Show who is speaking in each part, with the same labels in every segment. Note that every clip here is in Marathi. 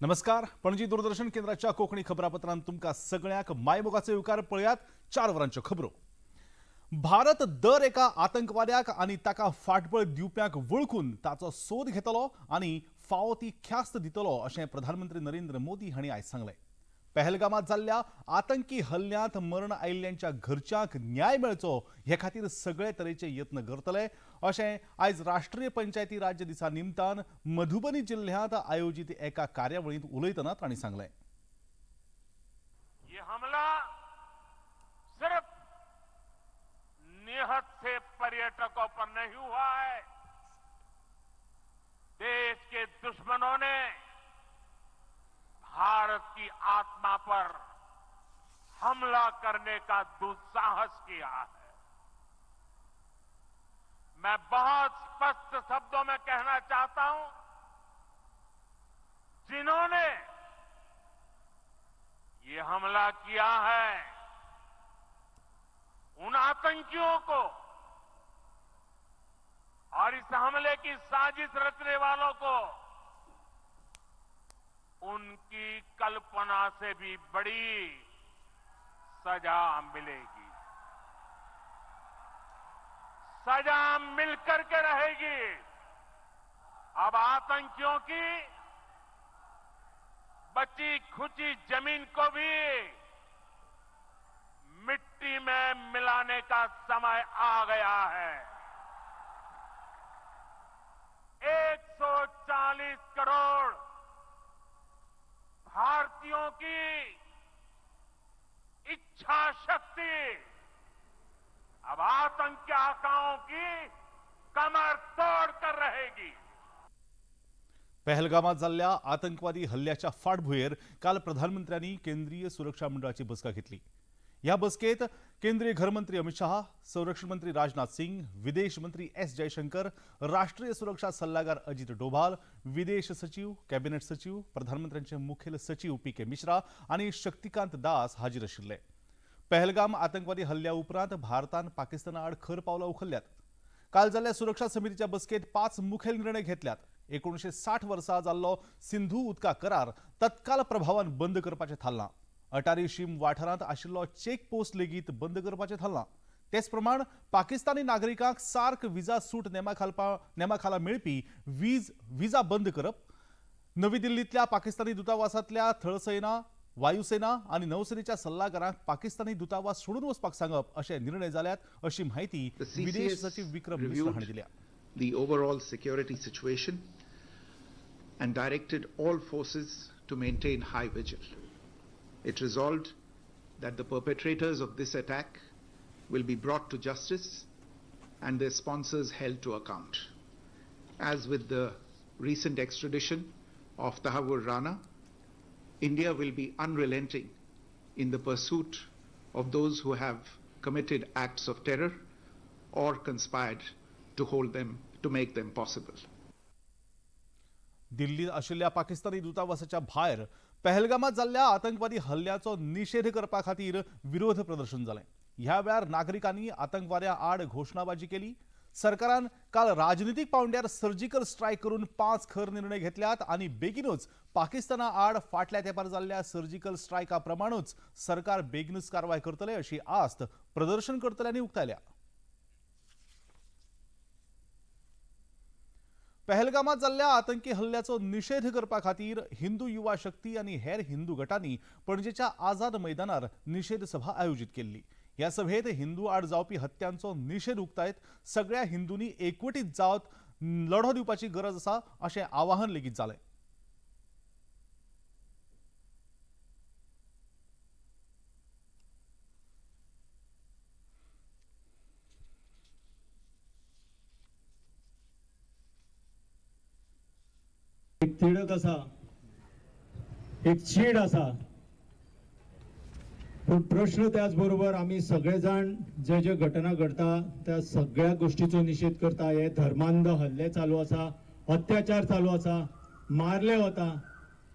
Speaker 1: नमस्कार. पणजी दूरदर्शन केंद्राच्या कोकणी खबरापत्रांत तुमका सगळ्याक मायमोगाचे उकार पळयात 4 वरांच्यो खबरो. भारत दर एका आतंकवाद्याक आणि ताका फाटबळ दिवप्याक वळखून ताचो सोद घेतलो आणि फावो ती ख्यास्त दितलो अशें प्रधानमंत्री नरेंद्र मोदी हांणी आयज सांगलें. पहलगामात जाल्ल्या आतंकी हल्ल्यांत मरण आयिल्ल्यांच्या घरच्यांक न्याय मेळचो हे खातीर सगळे तरेचे यत्न करतले अशें आयज राष्ट्रीय पंचायती राज दिसा निमतान मधुबनी जिल्ह्यात आयोजित एका कार्यावळींत उलयतना तांणी सांगलें.
Speaker 2: ये हमला सिर्फ निहत से पर्यटकों पर नहीं हुआ है. देश के दुश्मनों ने भारत की आत्मा पर हमला करने का दुस्साहस किया है. मैं बहुत स्पष्ट शब्दों में कहना चाहता हूं, जिन्होंने ये हमला किया है उन आतंकियों को और इस हमले की साजिश रचने वालों को उनकी कल्पना से भी बड़ी सजा मिलेगी. सजा मिलकर के रहेगी. अब आतंकियों की बची खुची जमीन को भी मिट्टी में मिलाने का समय आ गया है. 140 करोड़ भारतीयों की इच्छा शक्ति अब आतंकी आकाओं की कमर तोड़ कर रहेगी.
Speaker 1: पहलगामात जाल्ल्या आतंकवादी हल्ल्याच्या फाटभुंयेर काल प्रधानमंत्र्यांनी केंद्रीय सुरक्षा मंडळाची बसका घेतली. ह्या बसकेत केंद्रीय गृहमंत्री अमित शाह, संरक्षण मंत्री राजनाथ सिंग, विदेश मंत्री एस जयशंकर, राष्ट्रीय सुरक्षा सल्लागार अजित डोभाल, विदेश सचिव, कॅबिनेट सचिव, प्रधानमंत्र्यांचे मुखेल सचिव पी.के. मिश्रा आणि शक्तिकांत दास हाजीर आशिल्ले. पहलगाम आतंकवादी हल्ल्या उपरांत भारतान पाकिस्ताना आड खर पावलां उखल्ल्यात. काल जाल्ल्या सुरक्षा समितीच्या बसकेत 5 मुखेल निर्णय घेतल्यात. 1960 वर्सा जाल्लो सिंधू उदका करार तत्काल प्रभावान बंद करपाचें थारलां. अटारी शीम वाठारांत आशिल्लो चेक पोस्ट लेगीत बंद करपाचें थारलां. तेच प्रमाण पाकिस्तानी नागरिकांक सार्क विजा सूट नेमाखाला मेळपी विजा बंद करप, नवी दिल्लींतल्या पाकिस्तानी दुतावासांतल्या थळसेना, वायुसेना आनी नौसेनेच्या सल्लागारांक पाकिस्तानी दुतावास सोडून वचपाक सांगप अशे निर्णय जाल्यात अशी माहिती विदेश सचिव विक्रम मिश्र हांणी दिल्या.
Speaker 3: The overall security situation and directed all forces to maintain high vigil. It resolved that the perpetrators of this attack will be brought to justice and their sponsors held to account. As with the recent extradition of Tahawur Rana, India will be unrelenting in the pursuit of those who have committed acts of terror or conspired to make them possible.
Speaker 1: दिल्लीत आशिल्ल्या पाकिस्तानी दुतावासाच्या भायर पहलगामात जाल्ल्या आतंकवादी हल्ल्याचो निषेध करपा खातीर विरोध प्रदर्शन जालें. ह्या वेळार नागरिकांनी आतंकवाद्यां आड घोशणाबाजी केली. सरकारान काल राजनीतिक पावंड्यार सर्जिकल स्ट्रायक करून 5 खर निर्णय घेतल्यात आनी बेगीनूच पाकिस्ताना आड फाटल्या तेंपार जाल्ल्या सर्जिकल स्ट्रायका प्रमाणूच सरकार बेगीनूच कारवाय करतले अशी आस्त प्रदर्शनकर्त्यांनी उक्तायल्या. पहलगामात जाल्ल्या आतंकी हल्ल्याचो निषेध करपा खातीर हिंदू युवा शक्ती आनी हेर हिंदू गटांनी पणजेच्या आझाद मैदानार निषेध सभा आयोजीत केल्ली. ह्या सभेत हिंदू आड जावपी हत्यांचो निषेध उक्तायत सगळ्या हिंदूंनी एकवटीत जावत लढो दिवपाची गरज आसा अशें आवाहन लेगीत जालें.
Speaker 4: एक तिडक आसा, एक चीड आसा, पण प्रश्न त्याच बरोबर आम्ही सगळेजण जे जे घटना घडता त्या सगळ्या गोष्टीचो निषेध करता. हे धर्मांध हल्ले चालू आसा, अत्याचार चालू आसा, मारले वता,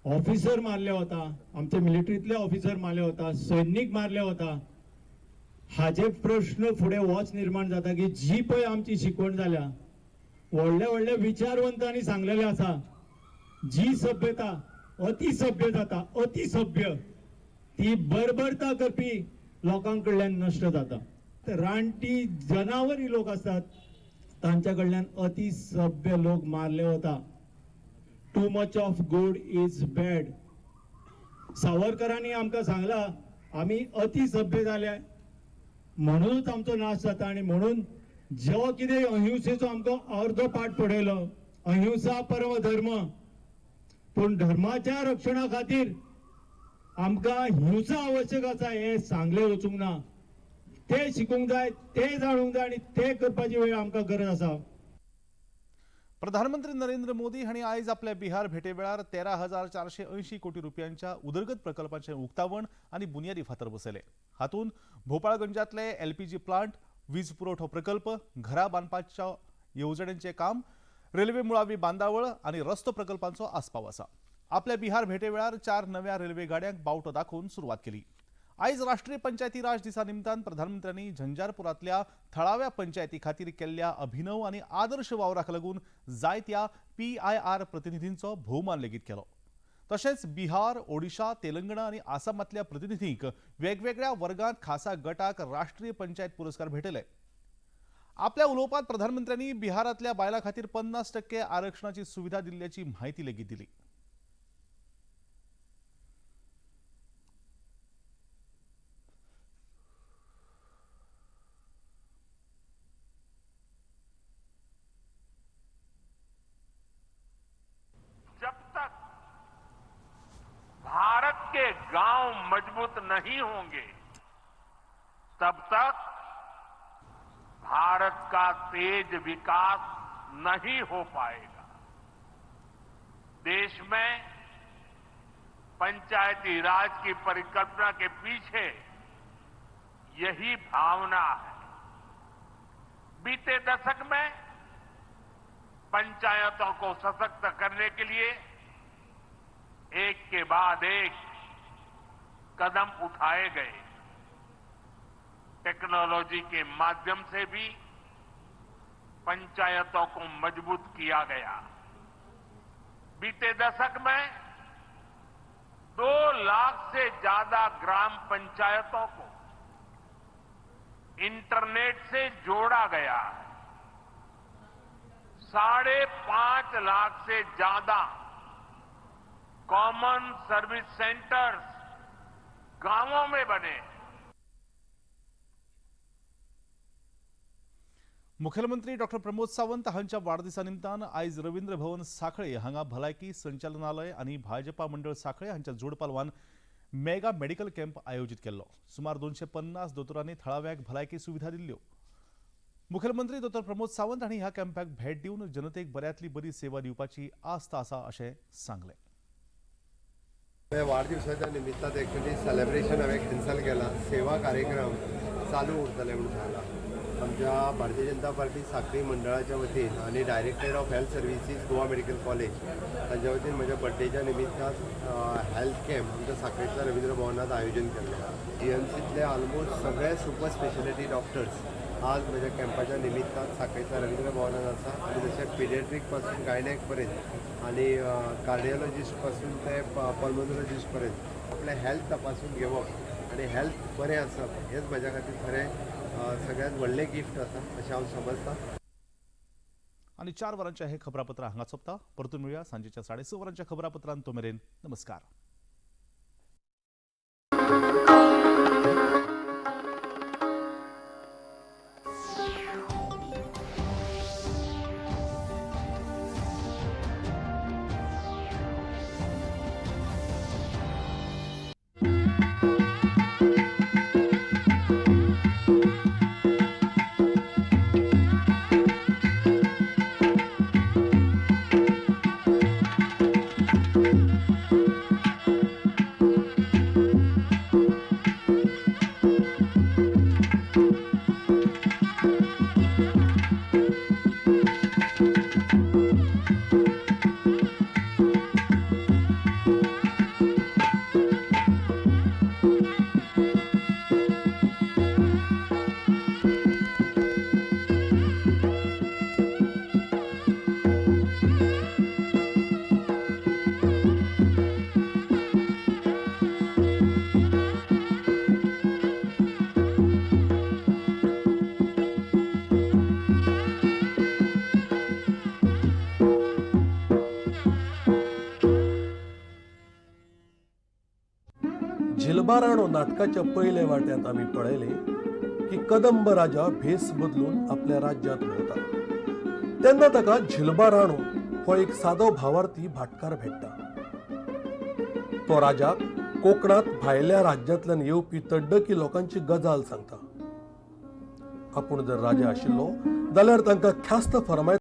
Speaker 4: ऑफिसर मारले वता, आमचे मिलिटरीतले ऑफिसर मारले वता, सैनिक मारले वता. हाजे प्रश्न फुडें होच निर्माण जाता की जी पळय आमची शिकवण जाल्या, व्हडल्या व्हडल्या विचारवंतांनी सांगलेले आसा, जी सभ्यता अतिसभ्य जाता, अतिसभ्य ती बर्बरता करपी लोकांकडल्यान नष्ट जाता. रानटी जनावरी लोक असतात तांच्या कडल्यान अतिसभ्य लोक मारले वता. Too much of good is bad. सावरकरांनी आमकां सांगला आमी अतिसभ्य जाले म्हणूनच आमचो नाश जाता आणि म्हणून जो कितें अहिंसेचो आमकां अर्दो पाठ पडयलो, अहिंसा परम धर्म, पूण धर्माच्या रक्षणा खातीर आमकां हिंसा आवश्यक आसा हे सांगले वचूंक ना. ते शिकूंक जाय, ते जाणूंक जाय आणि ते करपाची वेळ आमकां गरज आसा.
Speaker 1: प्रधानमंत्री नरेंद्र मोदी हांणी आयज आपल्या बिहार भेटे वेळार 13,480 कोटी रुपयांच्या उदरगत प्रकल्पांचे उक्तावण आनी बुन्यादी फातर बसयले. हातूंत भोपाळगंजातले LPG प्लांट, वीज पुरवठो प्रकल्प, घरां बांदपाच्या येवजण्यांचे काम, रेल्वे मुळावी बांदावळ आनी रस्तो प्रकल्पांचो आस्पाव आसा. आपल्या बिहार भेटे वेळार 4 नव्या रेल्वे गाड्यांक बावटो दाखोवन सुरवात केली. आयज राष्ट्रीय पंचायती राज दिसा निमतान प्रधानमंत्र्यांनी झंजारपुरातल्या थळाव्या पंचायती खातीर केल्ल्या अभिनव आनी आदर्श वावराक लागून जायत्या PIR प्रतिनिधींचो भोवमान लेगीत केलो. तशेंच बिहार, ओडिशा, तेलंगणा आनी आसामांतल्या प्रतिनिधींक वेगवेगळ्या वर्गांत खासा गटाक राष्ट्रीय पंचायत पुरस्कार भेटले. आपल्या उलोवपांत प्रधानमंत्र्यांनी बिहारांतल्या बायलां खातीर 50% आरक्षणाची सुविधा दिल्ल्याची म्हायती लेगीत दिली.
Speaker 2: जब तक भारत के गांव मजबूत नहीं होंगे तब तक भारत का तेज विकास नहीं हो पाएगा. देश में पंचायती राज की परिकल्पना के पीछे यही भावना है. बीते दशक में पंचायतों को सशक्त करने के लिए एक के बाद एक कदम उठाए गए. टेक्नोलॉजी के माध्यम से भी पंचायतों को मजबूत किया गया. बीते दशक में 2 लाख से ज्यादा ग्राम पंचायतों को इंटरनेट से जोड़ा गया है. 5.5 लाख से ज्यादा कॉमन सर्विस सेंटर्स गांवों में बने.
Speaker 1: मुखेलमंत्री डॉक्टर प्रमोद सावंत हांच्या वाडदिसा निमतान आयज रवींद्र भवन सांखळे हांगा भलायकी संचालनालय आनी भाजपा मंडळ सांखळे हांच्या जोड पालवान मेगा मेडिकल कॅम्प आयोजीत केल्लो. सुमार 250 दोतोरांनी थळाव्याक भलायकी सुविधा दिल्ल्यो. मुखेलमंत्री डॉ प्रमोद सावंत हांणी ह्या कॅम्पाक भेट दिवन जनतेक बऱ्यांतली बरी सेवा दिवपाची आस्त आसा अशें सांगलें.
Speaker 5: वाढदिवसाच्या निमित्तान एक्चुअली सेलिब्रेशन हांवें कॅन्सल केला. सेवा कार्यक्रम चालू उरतले म्हणून सांगला. आमच्या भारतीय जनता पार्टी सांखळी मंडळाच्या वतीन आणि director of health services Goa medical college तांच्या वतीन म्हज्या बर्थडेच्या निमित्तान हेल्थ कॅम्प आमच्या सांखळीतल्या रवींद्र भवनात आयोजन केल्लें. GMCतले ऑलमोस्ट सगळे सुपर स्पेशालिटी डॉक्टर्स आज म्हज्या कॅम्पाच्या निमित्तान सांखळीतल्या रवींद्र भवनात आसा. आनी जशें पिडियाट्रीक पासून गायनेक पर्यंत आनी कार्डियोलॉजिस्ट पासून ते पल्मोनॉलॉजिस्ट पर्यंत आपलें हेल्थ तपासून घेवप आनी हेल्थ बरें आसप हेच म्हज्या खातीर खरें सगळ्यांत व्हडलें गिफ्ट आसा अशें हांव समजतां.
Speaker 1: आनी 4 वरांच्या हे खबरापत्र हांगा सोंपता. परतून मेळुया सांजेच्या 6:30 वरांच्या खबरापत्रांत. तो मेरेन नमस्कार.
Speaker 6: झिलबा राणो नाटकाच्या पयले वाट्यात आम्ही पळयले की कदंब राजा भेस बदलून आपल्या राज्यांत वता तेन्ना ताका झिलबा राणो हो एक सादो भावार्थी भाटकार भेटता. तो राजाक कोकणात भायल्या राज्यांतल्यान येवपी तड्डकी लोकांची गजाल सांगता. आपूण जर राजा आशिल्लो जाल्यार तांकां ख्यास्त फर्माय